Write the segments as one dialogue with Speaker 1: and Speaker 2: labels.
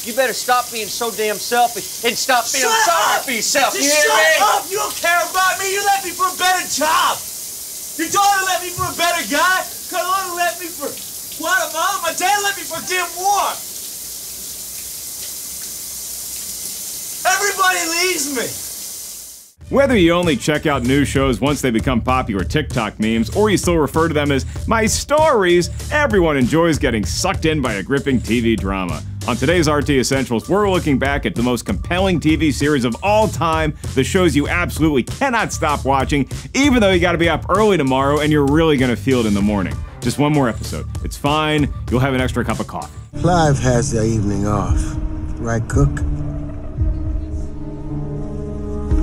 Speaker 1: You better stop being so damn selfish and stop being sorry for yourself. You hear me?
Speaker 2: Shut up! You don't care about me. You left me for a better job. Your daughter left me for a better guy. Carlota left me for Guatemala. My dad left me for damn war. Everybody leaves me.
Speaker 3: Whether you only check out new shows once they become popular TikTok memes, or you still refer to them as my stories, everyone enjoys getting sucked in by a gripping TV drama. On today's RT Essentials, we're looking back at the most compelling TV series of all time, the shows you absolutely cannot stop watching, even though you gotta be up early tomorrow and you're really gonna feel it in the morning. Just one more episode. It's fine, you'll have an extra cup of coffee.
Speaker 4: Clive has the evening off. Right, Cook?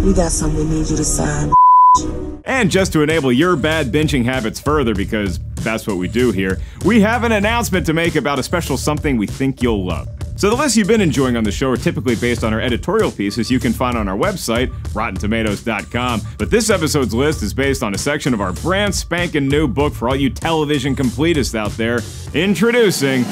Speaker 5: We got something we need you to sign.
Speaker 3: And just to enable your bad binging habits further, because that's what we do here, we have an announcement to make about a special something we think you'll love. So the lists you've been enjoying on the show are typically based on our editorial pieces you can find on our website, RottenTomatoes.com. But this episode's list is based on a section of our brand spanking new book for all you television completists out there. Introducing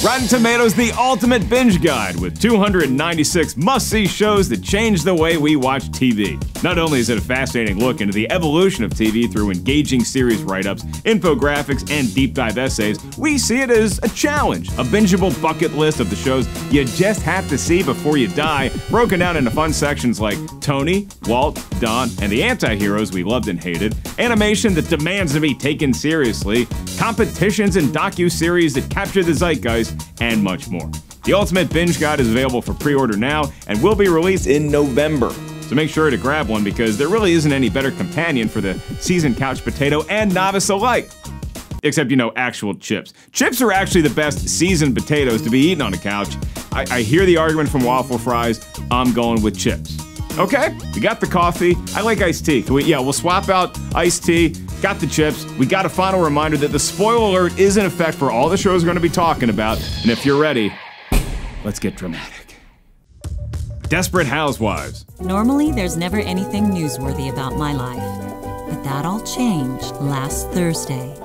Speaker 3: Rotten Tomatoes, the Ultimate Binge Guide, with 296 must-see shows that change the way we watch TV. Not only is it a fascinating look into the evolution of TV through engaging series write-ups, infographics, and deep dive essays, we see it as a challenge, a bingeable bucket list of the shows you just have to see before you die, broken down into fun sections like Tony, Walt, Don, and the anti-heroes we loved and hated, animation that demands to be taken seriously, competitions and docu-series that capture the zeitgeist, and much more. The Ultimate Binge Guide is available for pre-order now and will be released in November. So make sure to grab one because there really isn't any better companion for the seasoned couch potato and novice alike. Except, you know, actual chips. Chips are actually the best seasoned potatoes to be eaten on a couch. I hear the argument from waffle fries. I'm going with chips. Okay, we got the coffee. I like iced tea. We'll swap out iced tea. Got the chips. We got a final reminder that the spoiler alert is in effect for all the shows we're going to be talking about. And if you're ready, let's get dramatic. Desperate Housewives.
Speaker 6: Normally, there's never anything newsworthy about my life. But that all changed last Thursday.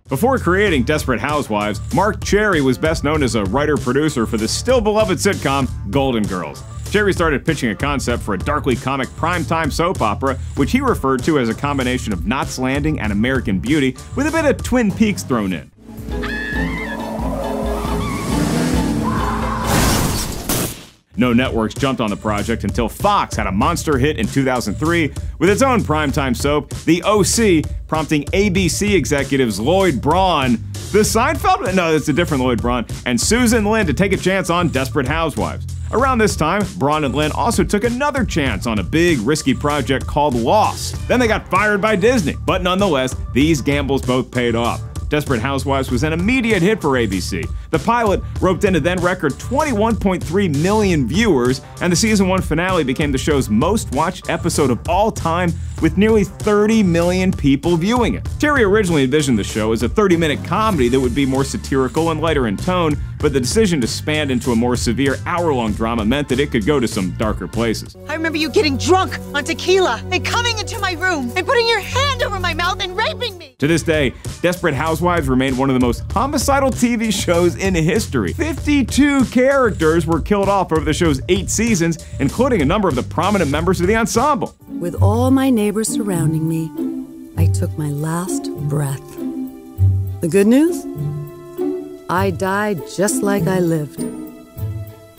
Speaker 3: Before creating Desperate Housewives, Mark Cherry was best known as a writer-producer for the still-beloved sitcom Golden Girls. Cherry started pitching a concept for a darkly comic primetime soap opera, which he referred to as a combination of Knots Landing and American Beauty, with a bit of Twin Peaks thrown in. No networks jumped on the project until Fox had a monster hit in 2003 with its own primetime soap, The OC, prompting ABC executives Lloyd Braun, the Seinfeld? No, it's a different Lloyd Braun, and Susan Lin to take a chance on Desperate Housewives. Around this time, Braun and Lin also took another chance on a big, risky project called Lost. Then they got fired by Disney, but nonetheless, these gambles both paid off. Desperate Housewives was an immediate hit for ABC. The pilot roped in a then-record 21.3 million viewers, and the season 1 finale became the show's most-watched episode of all time, with nearly 30 million people viewing it. Cherry originally envisioned the show as a 30-minute comedy that would be more satirical and lighter in tone, but the decision to span into a more severe hour-long drama meant that it could go to some darker places.
Speaker 7: I remember you getting drunk on tequila and coming into my room and putting your hand over my mouth and raping me.
Speaker 3: To this day, Desperate Housewives remained one of the most homicidal TV shows in history. 52 characters were killed off over the show's 8 seasons, including a number of the prominent members of the ensemble.
Speaker 8: With all my neighbors surrounding me, I took my last breath. The good news? I died just like I lived,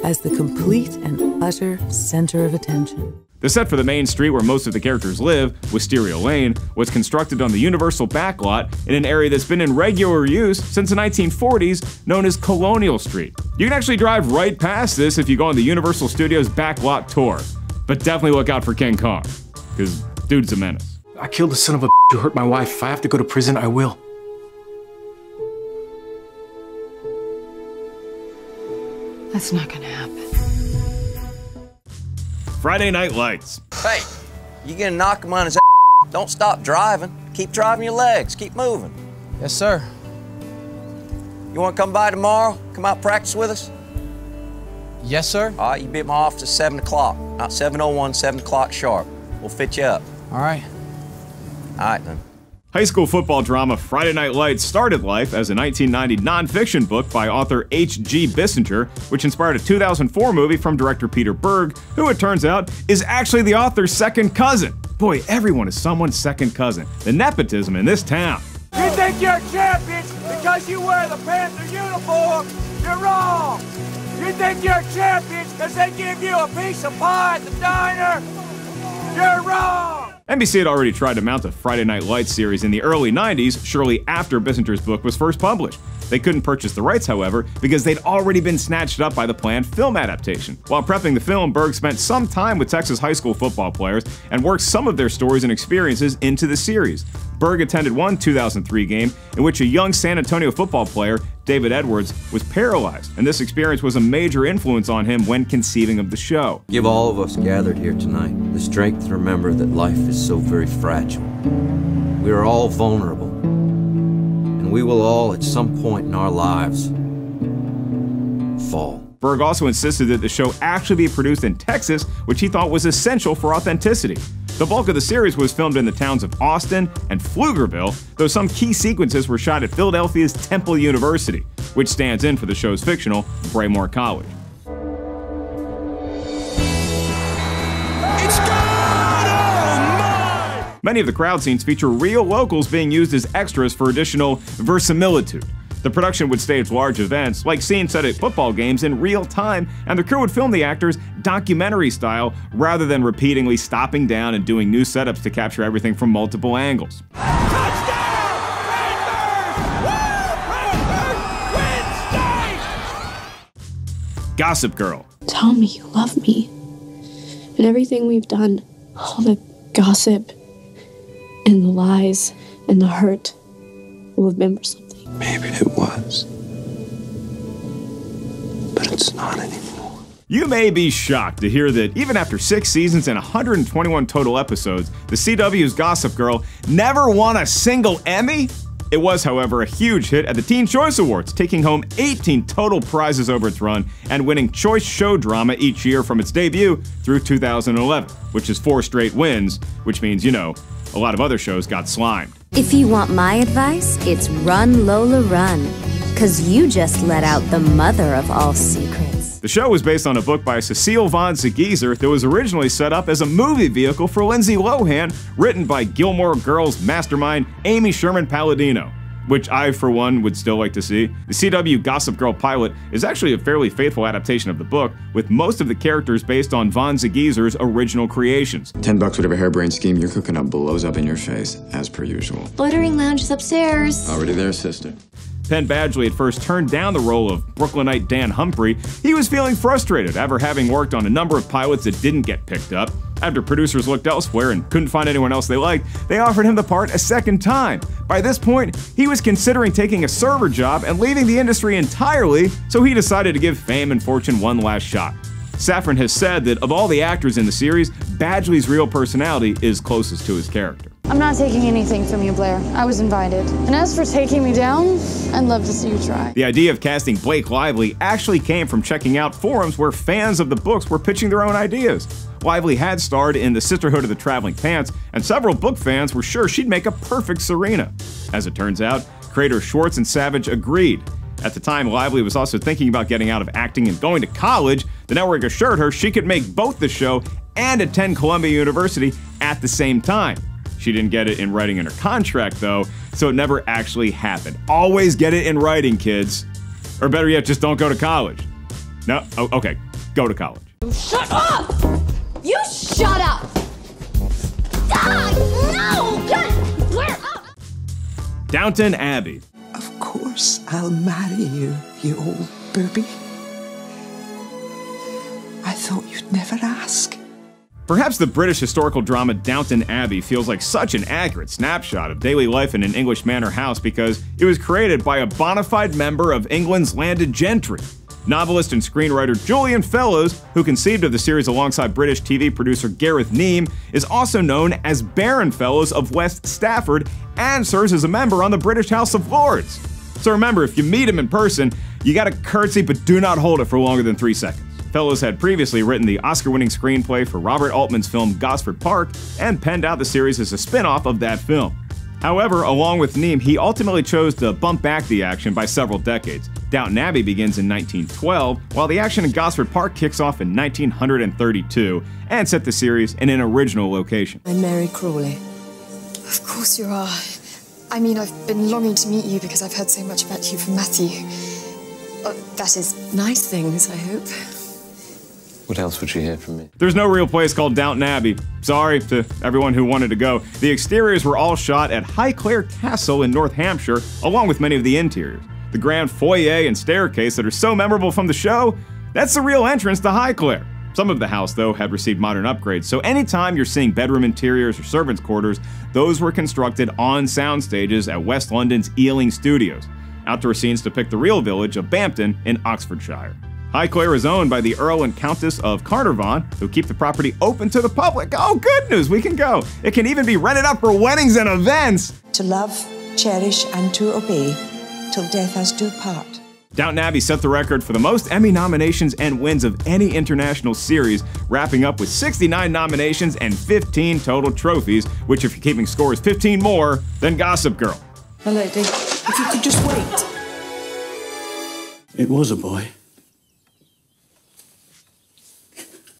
Speaker 8: as the complete and utter center of attention.
Speaker 3: The set for the main street where most of the characters live, Wisteria Lane, was constructed on the Universal backlot in an area that's been in regular use since the 1940s, known as Colonial Street. You can actually drive right past this if you go on the Universal Studios backlot tour. But definitely look out for King Kong, because dude's a menace.
Speaker 9: I killed the son of a who hurt my wife. If I have to go to prison, I will.
Speaker 7: That's not gonna happen.
Speaker 3: Friday Night Lights.
Speaker 1: Hey, you gonna knock him on his ass? Don't stop driving. Keep driving your legs. Keep moving.
Speaker 9: Yes, sir.
Speaker 1: You wanna come by tomorrow? Come out practice with us?
Speaker 9: Yes, sir.
Speaker 1: All right, you be at my office at 7 o'clock. Not 7:01, 7 o'clock sharp. We'll fit you up.
Speaker 9: All right.
Speaker 1: All right, then.
Speaker 3: High school football drama Friday Night Lights started life as a 1990 nonfiction book by author H.G. Bissinger, which inspired a 2004 movie from director Peter Berg, who it turns out is actually the author's second cousin. Boy, everyone is someone's second cousin. The nepotism in this town.
Speaker 2: You think you're champions because you wear the Panther uniform? You're wrong. You think you're champions because they give you a piece of pie at the diner? You're wrong.
Speaker 3: NBC had already tried to mount a Friday Night Lights series in the early 90s, shortly after Bissinger's book was first published. They couldn't purchase the rights, however, because they'd already been snatched up by the planned film adaptation. While prepping the film, Berg spent some time with Texas high school football players and worked some of their stories and experiences into the series. Berg attended one 2003 game in which a young San Antonio football player, David Edwards, was paralyzed, and this experience was a major influence on him when conceiving of the show.
Speaker 10: Give all of us gathered here tonight the strength to remember that life is so very fragile. We are all vulnerable, and we will all, at some point in our lives, fall.
Speaker 3: Berg also insisted that the show actually be produced in Texas, which he thought was essential for authenticity. The bulk of the series was filmed in the towns of Austin and Pflugerville, though some key sequences were shot at Philadelphia's Temple University, which stands in for the show's fictional Braemore College.
Speaker 2: It's God Almighty!
Speaker 3: Many of the crowd scenes feature real locals being used as extras for additional verisimilitude. The production would stage large events, like scenes set at football games, in real time, and the crew would film the actors documentary style rather than repeatedly stopping down and doing new setups to capture everything from multiple angles.
Speaker 2: Touchdown! Panthers!
Speaker 3: Gossip Girl.
Speaker 11: Tell me you love me. And everything we've done, all the gossip and the lies and the hurt will have been for something.
Speaker 4: Maybe it was. But it's not anymore.
Speaker 3: You may be shocked to hear that even after 6 seasons and 121 total episodes, the CW's Gossip Girl never won a single Emmy? It was, however, a huge hit at the Teen Choice Awards, taking home 18 total prizes over its run and winning Choice Show Drama each year from its debut through 2011, which is 4 straight wins, which means, you know, a lot of other shows got slimed.
Speaker 12: If you want my advice, it's run, Lola, run. 'Cause you just let out the mother of all secrets.
Speaker 3: The show was based on a book by Cecile von Ziegesar that was originally set up as a movie vehicle for Lindsay Lohan, written by Gilmore Girls mastermind Amy Sherman Palladino, which I, for one, would still like to see. The CW Gossip Girl pilot is actually a fairly faithful adaptation of the book, with most of the characters based on von Ziegesar's original creations.
Speaker 13: $10 whatever harebrained scheme you're cooking up blows up in your face, as per usual.
Speaker 12: Loitering lounge is upstairs.
Speaker 13: Already there, sister.
Speaker 3: Penn Badgley at first turned down the role of Brooklynite Dan Humphrey. He was feeling frustrated after having worked on a number of pilots that didn't get picked up. After producers looked elsewhere and couldn't find anyone else they liked, they offered him the part a second time. By this point, he was considering taking a server job and leaving the industry entirely, so he decided to give fame and fortune one last shot. Safran has said that of all the actors in the series, Badgley's real personality is closest to his character.
Speaker 14: I'm not taking anything from you, Blair. I was invited. And as for taking me down, I'd love to see you try.
Speaker 3: The idea of casting Blake Lively actually came from checking out forums where fans of the books were pitching their own ideas. Lively had starred in The Sisterhood of the Traveling Pants, and several book fans were sure she'd make a perfect Serena. As it turns out, creators Schwartz and Savage agreed. At the time, Lively was also thinking about getting out of acting and going to college. The network assured her she could make both the show and attend Columbia University at the same time. She didn't get it in writing in her contract, though, so it never actually happened. Always get it in writing, kids. Or better yet, just don't go to college. No? Oh, okay. Go to college.
Speaker 12: Shut up! You shut up! No! Get Blair up!
Speaker 3: Downton Abbey.
Speaker 5: Of course I'll marry you, you old booby. I thought you'd never ask.
Speaker 3: Perhaps the British historical drama Downton Abbey feels like such an accurate snapshot of daily life in an English manor house because it was created by a bona fide member of England's landed gentry. Novelist and screenwriter Julian Fellowes, who conceived of the series alongside British TV producer Gareth Neame, is also known as Baron Fellowes of West Stafford and serves as a member on the British House of Lords. So remember, if you meet him in person, you gotta curtsy but do not hold it for longer than 3 seconds. Fellowes had previously written the Oscar-winning screenplay for Robert Altman's film Gosford Park and penned out the series as a spin-off of that film. However, along with Neame, he ultimately chose to bump back the action by several decades. Downton Abbey begins in 1912, while the action in Gosford Park kicks off in 1932 and set the series in an original location.
Speaker 15: I'm Mary Crawley.
Speaker 14: Of course you are. I mean, I've been longing to meet you because I've heard so much about you from Matthew. That is,
Speaker 15: Nice things, I hope.
Speaker 16: What else would she hear from me?
Speaker 3: There's no real place called Downton Abbey. Sorry to everyone who wanted to go. The exteriors were all shot at Highclere Castle in North Hampshire, along with many of the interiors. The grand foyer and staircase that are so memorable from the show, that's the real entrance to Highclere. Some of the house, though, had received modern upgrades, so anytime you're seeing bedroom interiors or servants' quarters, those were constructed on sound stages at West London's Ealing Studios. Outdoor scenes depict the real village of Bampton in Oxfordshire. Highclere is owned by the Earl and Countess of Carnarvon, who keep the property open to the public. Oh, good news, we can go. It can even be rented out for weddings and events.
Speaker 5: To love, cherish, and to obey, till death us do part.
Speaker 3: Downton Abbey set the record for the most Emmy nominations and wins of any international series, wrapping up with 69 nominations and 15 total trophies, which, if you're keeping score, is 15 more than Gossip Girl.
Speaker 5: Hello, lady. If you could just wait.
Speaker 4: It was a boy.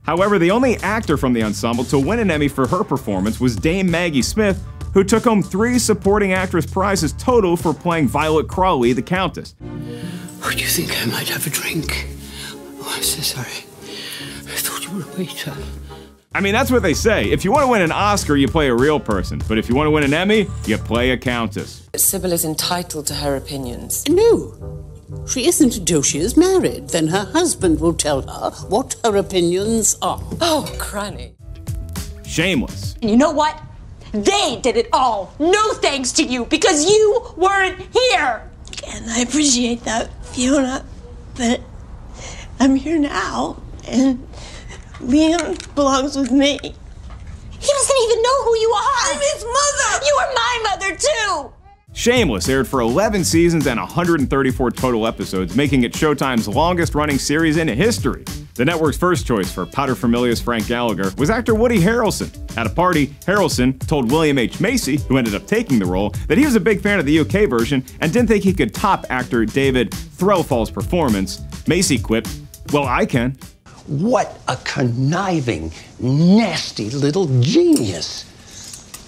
Speaker 3: However, the only actor from the ensemble to win an Emmy for her performance was Dame Maggie Smith, who took home 3 supporting actress prizes total for playing Violet Crawley, the Countess.
Speaker 5: Oh, do you think I might have a drink? Oh, I'm so sorry. I thought you were a waiter.
Speaker 3: I mean, that's what they say. If you want to win an Oscar, you play a real person. But if you want to win an Emmy, you play a countess.
Speaker 15: Sybil is entitled to her opinions.
Speaker 5: No. She isn't until she is married. Then her husband will tell her what her opinions are.
Speaker 15: Oh, Cranny.
Speaker 3: Shameless.
Speaker 17: And you know what? They did it all. No thanks to you, because you weren't here.
Speaker 18: And I appreciate that, Fiona, but I'm here now, and Liam belongs with me.
Speaker 17: He doesn't even know who you are.
Speaker 18: I'm his mother.
Speaker 17: You are my mother, too.
Speaker 3: Shameless aired for 11 seasons and 134 total episodes, making it Showtime's longest-running series in history. The network's first choice for paterfamilias Frank Gallagher was actor Woody Harrelson. At a party, Harrelson told William H. Macy, who ended up taking the role, that he was a big fan of the UK version and didn't think he could top actor David Threlfall's performance. Macy quipped, "Well, I can."
Speaker 19: What a conniving, nasty little genius.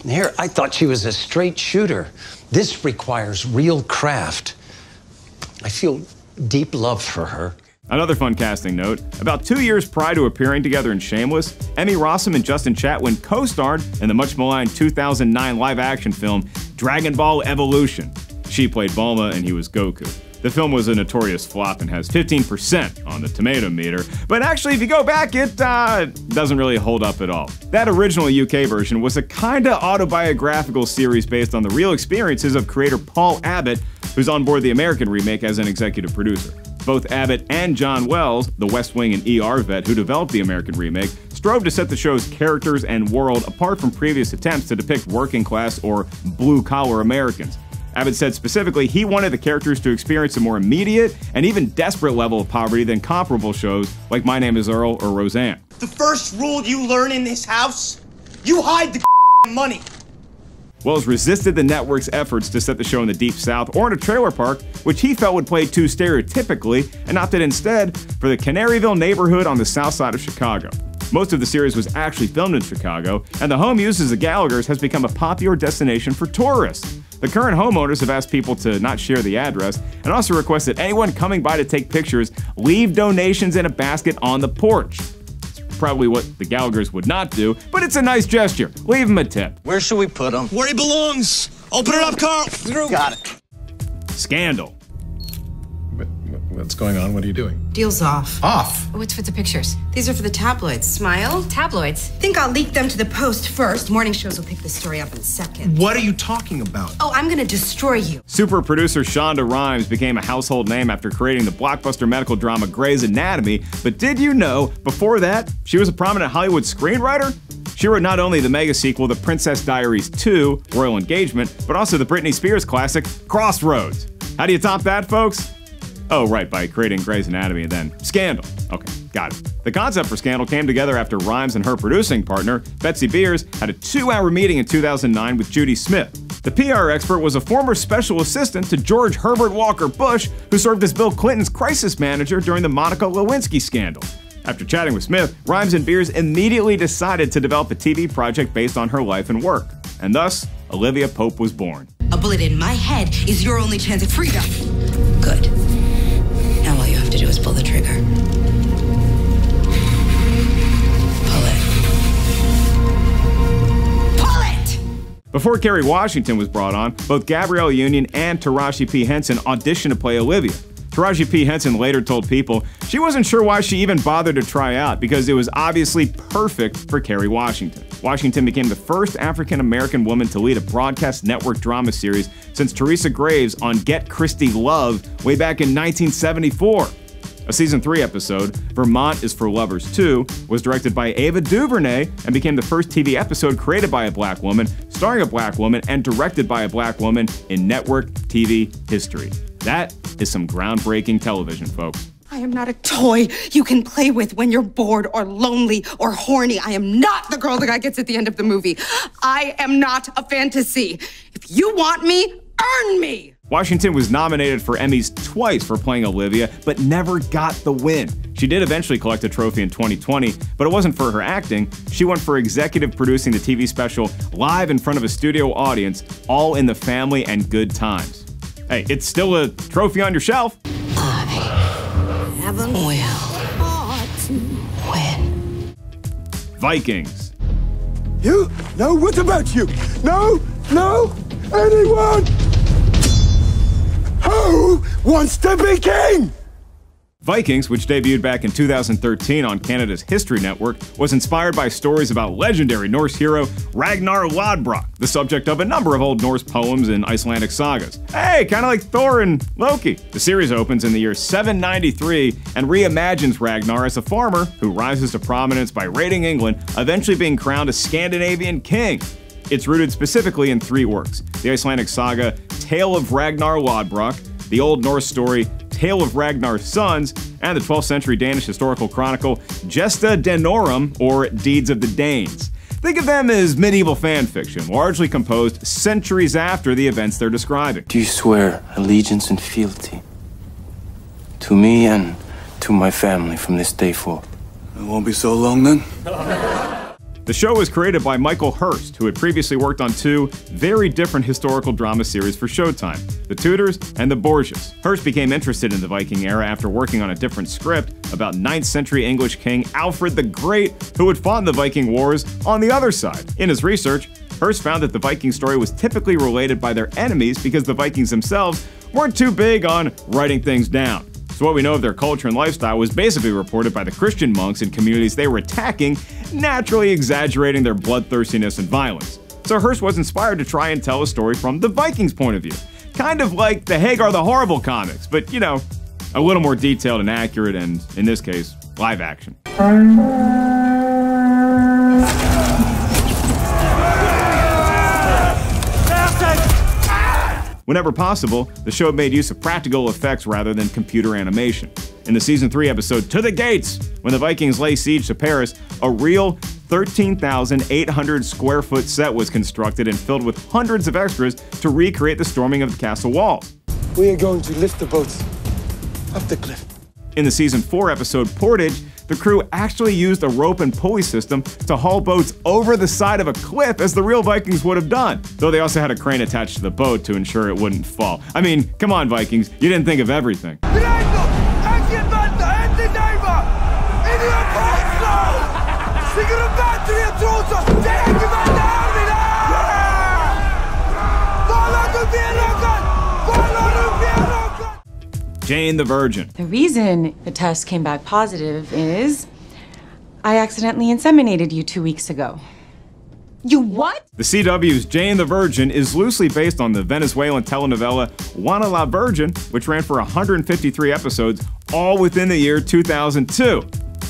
Speaker 19: Here, I thought she was a straight shooter. This requires real craft. I feel deep love for her.
Speaker 3: Another fun casting note, about 2 years prior to appearing together in Shameless, Emmy Rossum and Justin Chatwin co-starred in the much-maligned 2009 live-action film Dragon Ball Evolution. She played Bulma and he was Goku. The film was a notorious flop and has 15% on the tomato meter, but actually if you go back, it doesn't really hold up at all. That original UK version was a kinda autobiographical series based on the real experiences of creator Paul Abbott, who's on board the American remake as an executive producer. Both Abbott and John Wells, the West Wing and ER vet who developed the American remake, strove to set the show's characters and world apart from previous attempts to depict working-class or blue-collar Americans. Abbott said specifically he wanted the characters to experience a more immediate and even desperate level of poverty than comparable shows like My Name is Earl or Roseanne.
Speaker 2: The first rule you learn in this house, you hide the money.
Speaker 3: Wells resisted the network's efforts to set the show in the Deep South or in a trailer park, which he felt would play too stereotypically, and opted instead for the Canaryville neighborhood on the south side of Chicago. Most of the series was actually filmed in Chicago, and the home used as the Gallaghers has become a popular destination for tourists. The current homeowners have asked people to not share the address, and also requested anyone coming by to take pictures leave donations in a basket on the porch. It's probably what the Gallaghers would not do, but it's a nice gesture. Leave them a tip.
Speaker 2: Where should we put him? Where he belongs. Open it up, Carl. Got it.
Speaker 3: Scandal.
Speaker 20: What's going on? What are you doing?
Speaker 21: Deal's off.
Speaker 20: Off?
Speaker 21: What's with the pictures? These are for the tabloids. Smile? Tabloids. Think I'll leak them to the Post first. Morning shows will pick the story up in seconds.
Speaker 20: What are you talking about?
Speaker 21: Oh, I'm gonna destroy you.
Speaker 3: Super producer Shonda Rhimes became a household name after creating the blockbuster medical drama Grey's Anatomy, but did you know, before that, she was a prominent Hollywood screenwriter? She wrote not only the mega sequel The Princess Diaries 2, Royal Engagement, but also the Britney Spears classic Crossroads. How do you top that, folks? Oh, right, by creating Grey's Anatomy and then Scandal. Okay, got it. The concept for Scandal came together after Rhimes and her producing partner, Betsy Beers, had a 2-hour meeting in 2009 with Judy Smith. The PR expert was a former special assistant to George Herbert Walker Bush, who served as Bill Clinton's crisis manager during the Monica Lewinsky scandal. After chatting with Smith, Rhimes and Beers immediately decided to develop a TV project based on her life and work. And thus, Olivia Pope was born.
Speaker 21: A bullet in my head is your only chance at freedom. Good. Now all you have to do is pull the trigger. Pull it. Pull it!
Speaker 3: Before Kerry Washington was brought on, both Gabrielle Union and Taraji P. Henson auditioned to play Olivia. Taraji P. Henson later told People she wasn't sure why she even bothered to try out because it was obviously perfect for Kerry Washington. Washington became the first African-American woman to lead a broadcast network drama series since Teresa Graves on Get Christy Love way back in 1974. A season 3 episode, Vermont is for Lovers 2, was directed by Ava DuVernay and became the first TV episode created by a black woman, starring a black woman, and directed by a black woman in network TV history. That is some groundbreaking television, folks.
Speaker 7: I am not a toy you can play with when you're bored or lonely or horny. I am not the girl the guy gets at the end of the movie. I am not a fantasy. If you want me, earn me!
Speaker 3: Washington was nominated for Emmys twice for playing Olivia, but never got the win. She did eventually collect a trophy in 2020, but it wasn't for her acting. She won for executive producing the TV special live in front of a studio audience, All in the Family and Good Times. Hey, it's still a trophy on your shelf.
Speaker 21: Have a will to win.
Speaker 3: Vikings.
Speaker 2: You? No, what about you? No, anyone? Who wants to be king?
Speaker 3: Vikings, which debuted back in 2013 on Canada's History Network, was inspired by stories about legendary Norse hero Ragnar Lodbrok, the subject of a number of old Norse poems and Icelandic sagas. Hey, kind of like Thor and Loki. The series opens in the year 793 and reimagines Ragnar as a farmer who rises to prominence by raiding England, eventually being crowned a Scandinavian king. It's rooted specifically in 3 works: the Icelandic saga Tale of Ragnar Lodbrok, the Old Norse story Tale of Ragnar's Sons, and the 12th century Danish historical chronicle Gesta Danorum, or Deeds of the Danes. Think of them as medieval fan fiction, largely composed centuries after the events they're describing.
Speaker 9: Do you swear allegiance and fealty to me and to my family from this day forth?
Speaker 2: It won't be so long then.
Speaker 3: The show was created by Michael Hurst, who had previously worked on 2 very different historical drama series for Showtime, The Tudors and The Borgias. Hurst became interested in the Viking era after working on a different script about 9th century English king Alfred the Great, who had fought in the Viking Wars on the other side. In his research, Hurst found that the Viking story was typically related by their enemies because the Vikings themselves weren't too big on writing things down. So what we know of their culture and lifestyle was basically reported by the Christian monks in communities they were attacking, naturally exaggerating their bloodthirstiness and violence. So Hurst was inspired to try and tell a story from the Vikings' point of view. Kind of like the Hagar the Horrible comics, but you know, a little more detailed and accurate and, in this case, live action. Whenever possible, the show made use of practical effects rather than computer animation. In the season 3 episode To the Gates, when the Vikings lay siege to Paris, a real 13,800 square foot set was constructed and filled with hundreds of extras to recreate the storming of the castle walls.
Speaker 2: We are going to lift the boats up the cliff.
Speaker 3: In the season 4 episode Portage, the crew actually used a rope and pulley system to haul boats over the side of a cliff as the real Vikings would have done, though they also had a crane attached to the boat to ensure it wouldn't fall. I mean, come on Vikings, you didn't think of everything. Jane the Virgin.
Speaker 6: The reason the test came back positive is I accidentally inseminated you 2 weeks ago. You what?
Speaker 3: The CW's Jane the Virgin is loosely based on the Venezuelan telenovela Juana la Virgin, which ran for 153 episodes, all within the year 2002.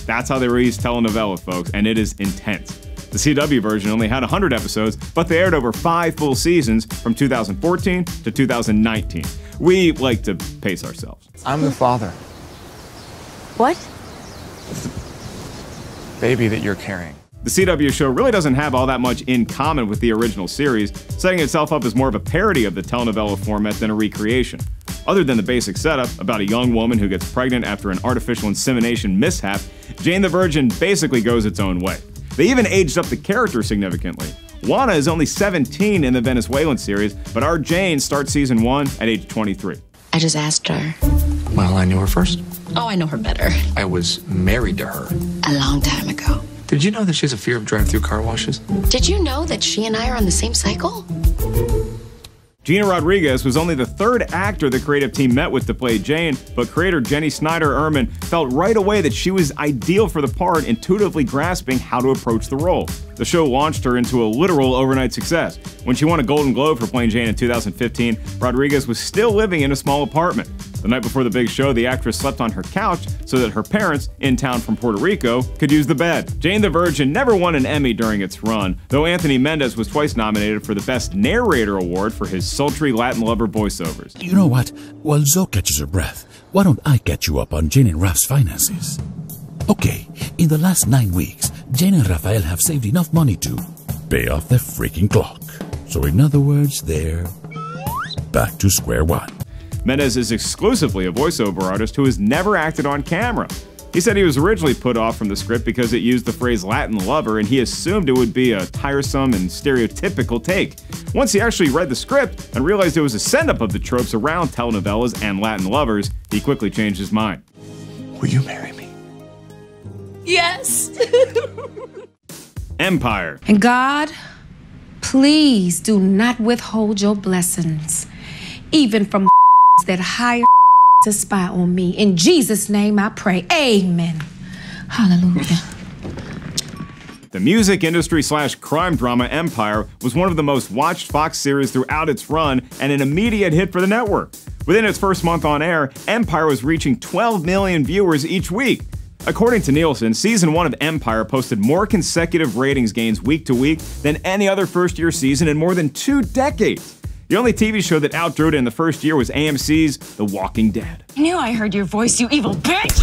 Speaker 3: That's how they released telenovela, folks, and it is intense. The CW version only had 100 episodes, but they aired over 5 full seasons from 2014 to 2019. We like to pace ourselves.
Speaker 16: I'm the father.
Speaker 12: What?
Speaker 16: Baby that you're carrying.
Speaker 3: The CW show really doesn't have all that much in common with the original series, setting itself up as more of a parody of the telenovela format than a recreation. Other than the basic setup about a young woman who gets pregnant after an artificial insemination mishap, Jane the Virgin basically goes its own way. They even aged up the character significantly. Juana is only 17 in the Venezuelan series, but our Jane starts season 1 at age 23.
Speaker 8: I just asked her.
Speaker 22: Well, I knew her first.
Speaker 8: Oh, I know her better.
Speaker 22: I was married to her.
Speaker 8: A long time ago.
Speaker 22: Did you know that she has a fear of drive-through car washes?
Speaker 8: Did you know that she and I are on the same cycle?
Speaker 3: Gina Rodriguez was only the third actor the creative team met with to play Jane, but creator Jenny Snyder-Urman felt right away that she was ideal for the part, intuitively grasping how to approach the role. The show launched her into a literal overnight success. When she won a Golden Globe for playing Jane in 2015, Rodriguez was still living in a small apartment. The night before the big show, the actress slept on her couch so that her parents, in town from Puerto Rico, could use the bed. Jane the Virgin never won an Emmy during its run, though Anthony Mendez was twice nominated for the Best Narrator Award for his sultry Latin lover voiceovers.
Speaker 23: You know what? While Zoe catches her breath, why don't I catch you up on Jane and Raf's finances? Okay, in the last 9 weeks, Jane and Rafael have saved enough money to pay off their freaking clock. So in other words, they're back to square one.
Speaker 3: Mendez is exclusively a voiceover artist who has never acted on camera. He said he was originally put off from the script because it used the phrase Latin lover, and he assumed it would be a tiresome and stereotypical take. Once he actually read the script and realized it was a send-up of the tropes around telenovelas and Latin lovers, he quickly changed his mind.
Speaker 22: Will you marry me?
Speaker 8: Yes.
Speaker 3: Empire.
Speaker 24: And God, please do not withhold your blessings, even from that hire to spy on me. In Jesus' name I pray. Amen. Hallelujah.
Speaker 3: The music industry / crime drama Empire was one of the most watched Fox series throughout its run and an immediate hit for the network. Within its first month on air, Empire was reaching 12 million viewers each week. According to Nielsen, season 1 of Empire posted more consecutive ratings gains week to week than any other first-year season in more than 2 decades. The only TV show that outdrew it in the first year was AMC's The Walking Dead.
Speaker 17: I knew I heard your voice, you evil bitch!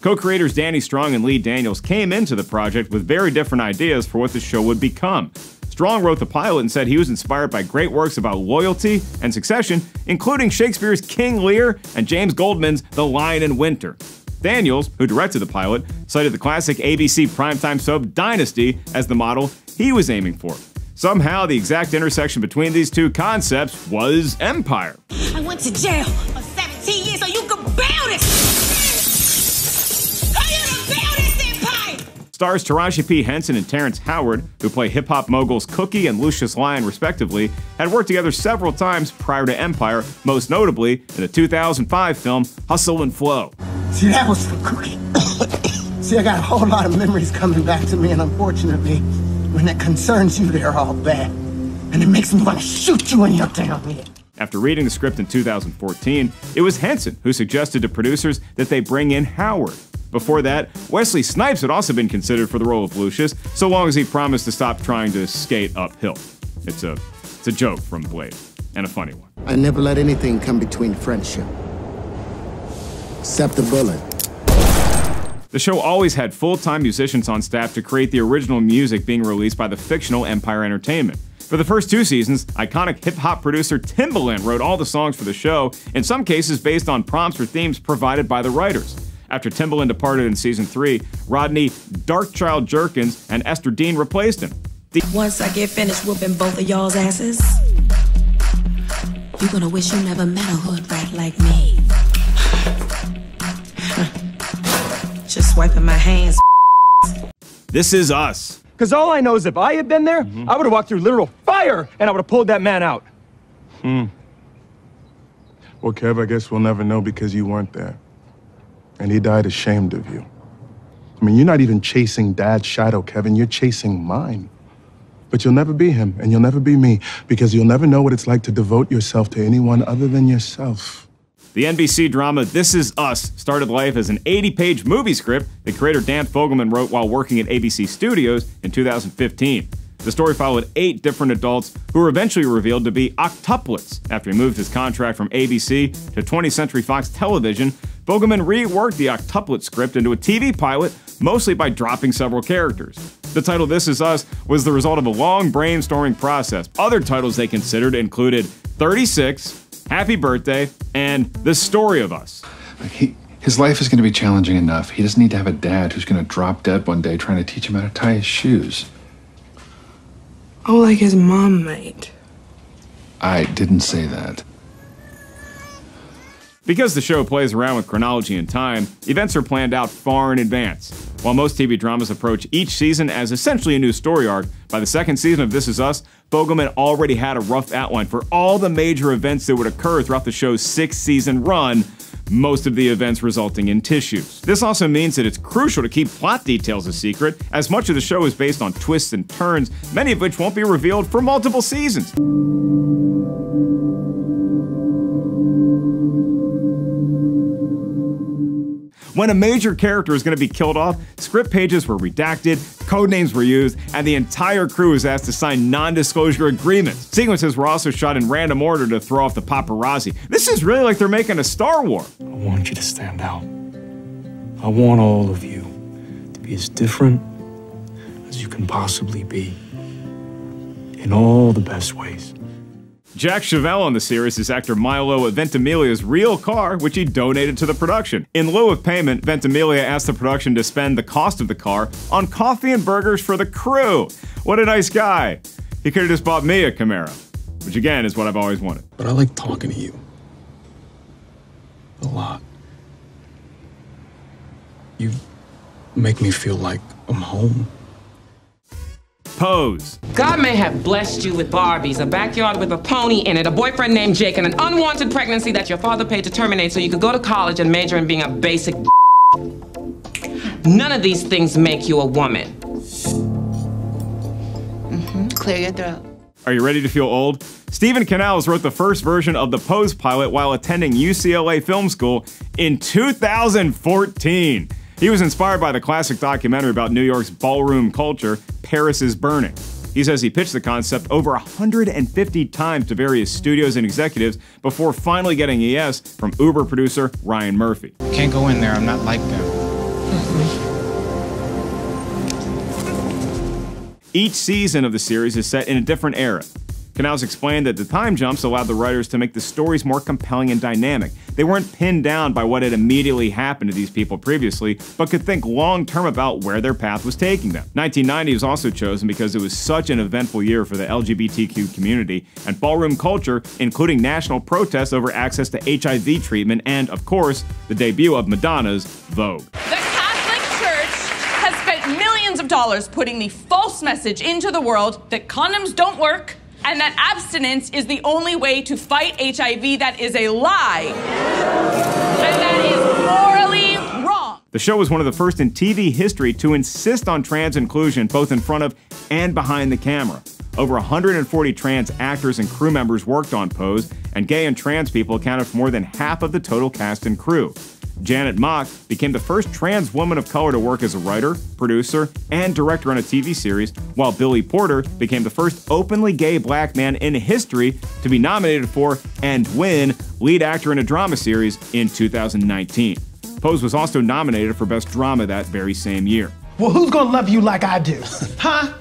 Speaker 3: Co-creators Danny Strong and Lee Daniels came into the project with very different ideas for what the show would become. Strong wrote the pilot and said he was inspired by great works about loyalty and succession, including Shakespeare's King Lear and James Goldman's The Lion in Winter. Daniels, who directed the pilot, cited the classic ABC primetime soap Dynasty as the model he was aiming for. Somehow, the exact intersection between these two concepts was Empire.
Speaker 17: I went to jail for 17 years so you could build it! So you can build this empire!
Speaker 3: Stars Taraji P. Henson and Terrence Howard, who play hip-hop moguls Cookie and Lucius Lyon respectively, had worked together several times prior to Empire, most notably in the 2005 film Hustle and Flow.
Speaker 4: See, that was for Cookie. See, I got a whole lot of memories coming back to me, and unfortunately, when it concerns you, they're all bad. And it makes me want to shoot you in your damn head.
Speaker 3: After reading the script in 2014, it was Henson who suggested to producers that they bring in Howard. Before that, Wesley Snipes had also been considered for the role of Lucius, so long as he promised to stop trying to skate uphill. It's a joke from Blade, and a funny one.
Speaker 4: I never let anything come between friendship. Except the bullet.
Speaker 3: The show always had full-time musicians on staff to create the original music being released by the fictional Empire Entertainment. For the first 2 seasons, iconic hip-hop producer Timbaland wrote all the songs for the show, in some cases based on prompts or themes provided by the writers. After Timbaland departed in season 3, Rodney Darkchild Jerkins and Esther Dean replaced him.
Speaker 17: Once I get finished whooping both of y'all's asses, you're gonna wish you never met a hood rat like me. Just wiping my hands.
Speaker 3: This Is Us.
Speaker 2: Because all I know is if I had been there, I would have walked through literal fire and I would have pulled that man out.
Speaker 25: Well, Kev, I guess we'll never know because you weren't there. And he died ashamed of you. I mean, you're not even chasing Dad's shadow, Kevin. You're chasing mine. But you'll never be him, and you'll never be me, because you'll never know what it's like to devote yourself to anyone other than yourself.
Speaker 3: The NBC drama This Is Us started life as an 80-page movie script that creator Dan Fogelman wrote while working at ABC Studios in 2015. The story followed 8 different adults who were eventually revealed to be octuplets after he moved his contract from ABC to 20th Century Fox Television Fogelman reworked the octuplet script into a TV pilot, mostly by dropping several characters. The title This Is Us was the result of a long brainstorming process. Other titles they considered included 36, Happy Birthday, and The Story of Us.
Speaker 1: His life is going to be challenging enough. He doesn't need to have a dad who's going to drop dead one day trying to teach him how to tie his shoes.
Speaker 10: Oh, like his mom might.
Speaker 1: I didn't say that.
Speaker 3: Because the show plays around with chronology and time, events are planned out far in advance. While most TV dramas approach each season as essentially a new story arc, by the second season of This Is Us, Fogelman already had a rough outline for all the major events that would occur throughout the show's 6-season run, most of the events resulting in tissues. This also means that it's crucial to keep plot details a secret, as much of the show is based on twists and turns, many of which won't be revealed for multiple seasons. When a major character is going to be killed off, script pages were redacted, code names were used, and the entire crew was asked to sign non-disclosure agreements. Sequences were also shot in random order to throw off the paparazzi. This is really like they're making a Star Wars.
Speaker 22: I want you to stand out. I want all of you to be as different as you can possibly be, in all the best ways.
Speaker 3: Jack Chevelle on the series is actor Milo Ventimiglia's real car, which he donated to the production. In lieu of payment, Ventimiglia asked the production to spend the cost of the car on coffee and burgers for the crew. What a nice guy. He could have just bought me a Camaro, which again is what I've always wanted.
Speaker 22: But I like talking to you. A lot. You make me feel like I'm home.
Speaker 3: Pose.
Speaker 11: God may have blessed you with Barbies, a backyard with a pony in it, a boyfriend named Jake, and an unwanted pregnancy that your father paid to terminate so you could go to college and major in being a basic. None of these things make you a woman.
Speaker 8: Clear your throat.
Speaker 3: Are you ready to feel old? Stephen Canals wrote the first version of the Pose pilot while attending UCLA Film School in 2014. He was inspired by the classic documentary about New York's ballroom culture, Paris is Burning. He says he pitched the concept over 150 times to various studios and executives before finally getting a yes from Uber producer Ryan Murphy.
Speaker 13: Can't go in there, I'm not like them.
Speaker 3: Each season of the series is set in a different era. Canals explained that the time jumps allowed the writers to make the stories more compelling and dynamic. They weren't pinned down by what had immediately happened to these people previously, but could think long-term about where their path was taking them. 1990 was also chosen because it was such an eventful year for the LGBTQ community and ballroom culture, including national protests over access to HIV treatment and, of course, the debut of Madonna's Vogue.
Speaker 14: The Catholic Church has spent millions of dollars putting the false message into the world that condoms don't work, and that abstinence is the only way to fight HIV. That is a lie. And that is morally wrong.
Speaker 3: The show was one of the first in TV history to insist on trans inclusion both in front of and behind the camera. Over 140 trans actors and crew members worked on Pose, and gay and trans people accounted for more than half of the total cast and crew. Janet Mock became the first trans woman of color to work as a writer, producer, and director on a TV series, while Billy Porter became the first openly gay black man in history to be nominated for and win lead actor in a drama series in 2019. Pose was also nominated for Best Drama that very same year.
Speaker 4: Well, who's gonna love you like I do? Huh?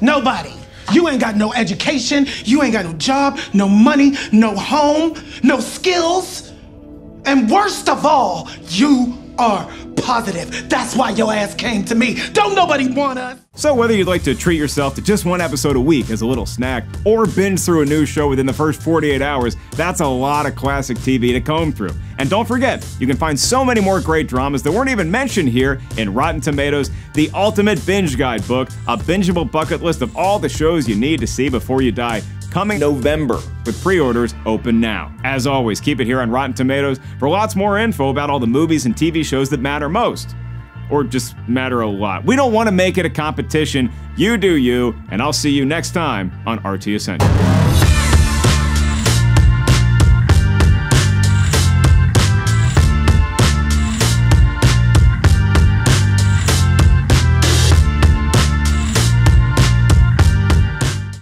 Speaker 4: Nobody. You ain't got no education, you ain't got no job, no money, no home, no skills. And worst of all, you are positive. That's why your ass came to me. Don't nobody want us.
Speaker 3: So whether you'd like to treat yourself to just one episode a week as a little snack, or binge through a new show within the first 48 hours, that's a lot of classic TV to comb through. And don't forget, you can find so many more great dramas that weren't even mentioned here in Rotten Tomatoes, the ultimate binge guide book, a bingeable bucket list of all the shows you need to see before you die, coming November, with pre-orders open now. As always, keep it here on Rotten Tomatoes for lots more info about all the movies and TV shows that matter most. Or just matter a lot. We don't want to make it a competition. You do you, and I'll see you next time on RT Essential.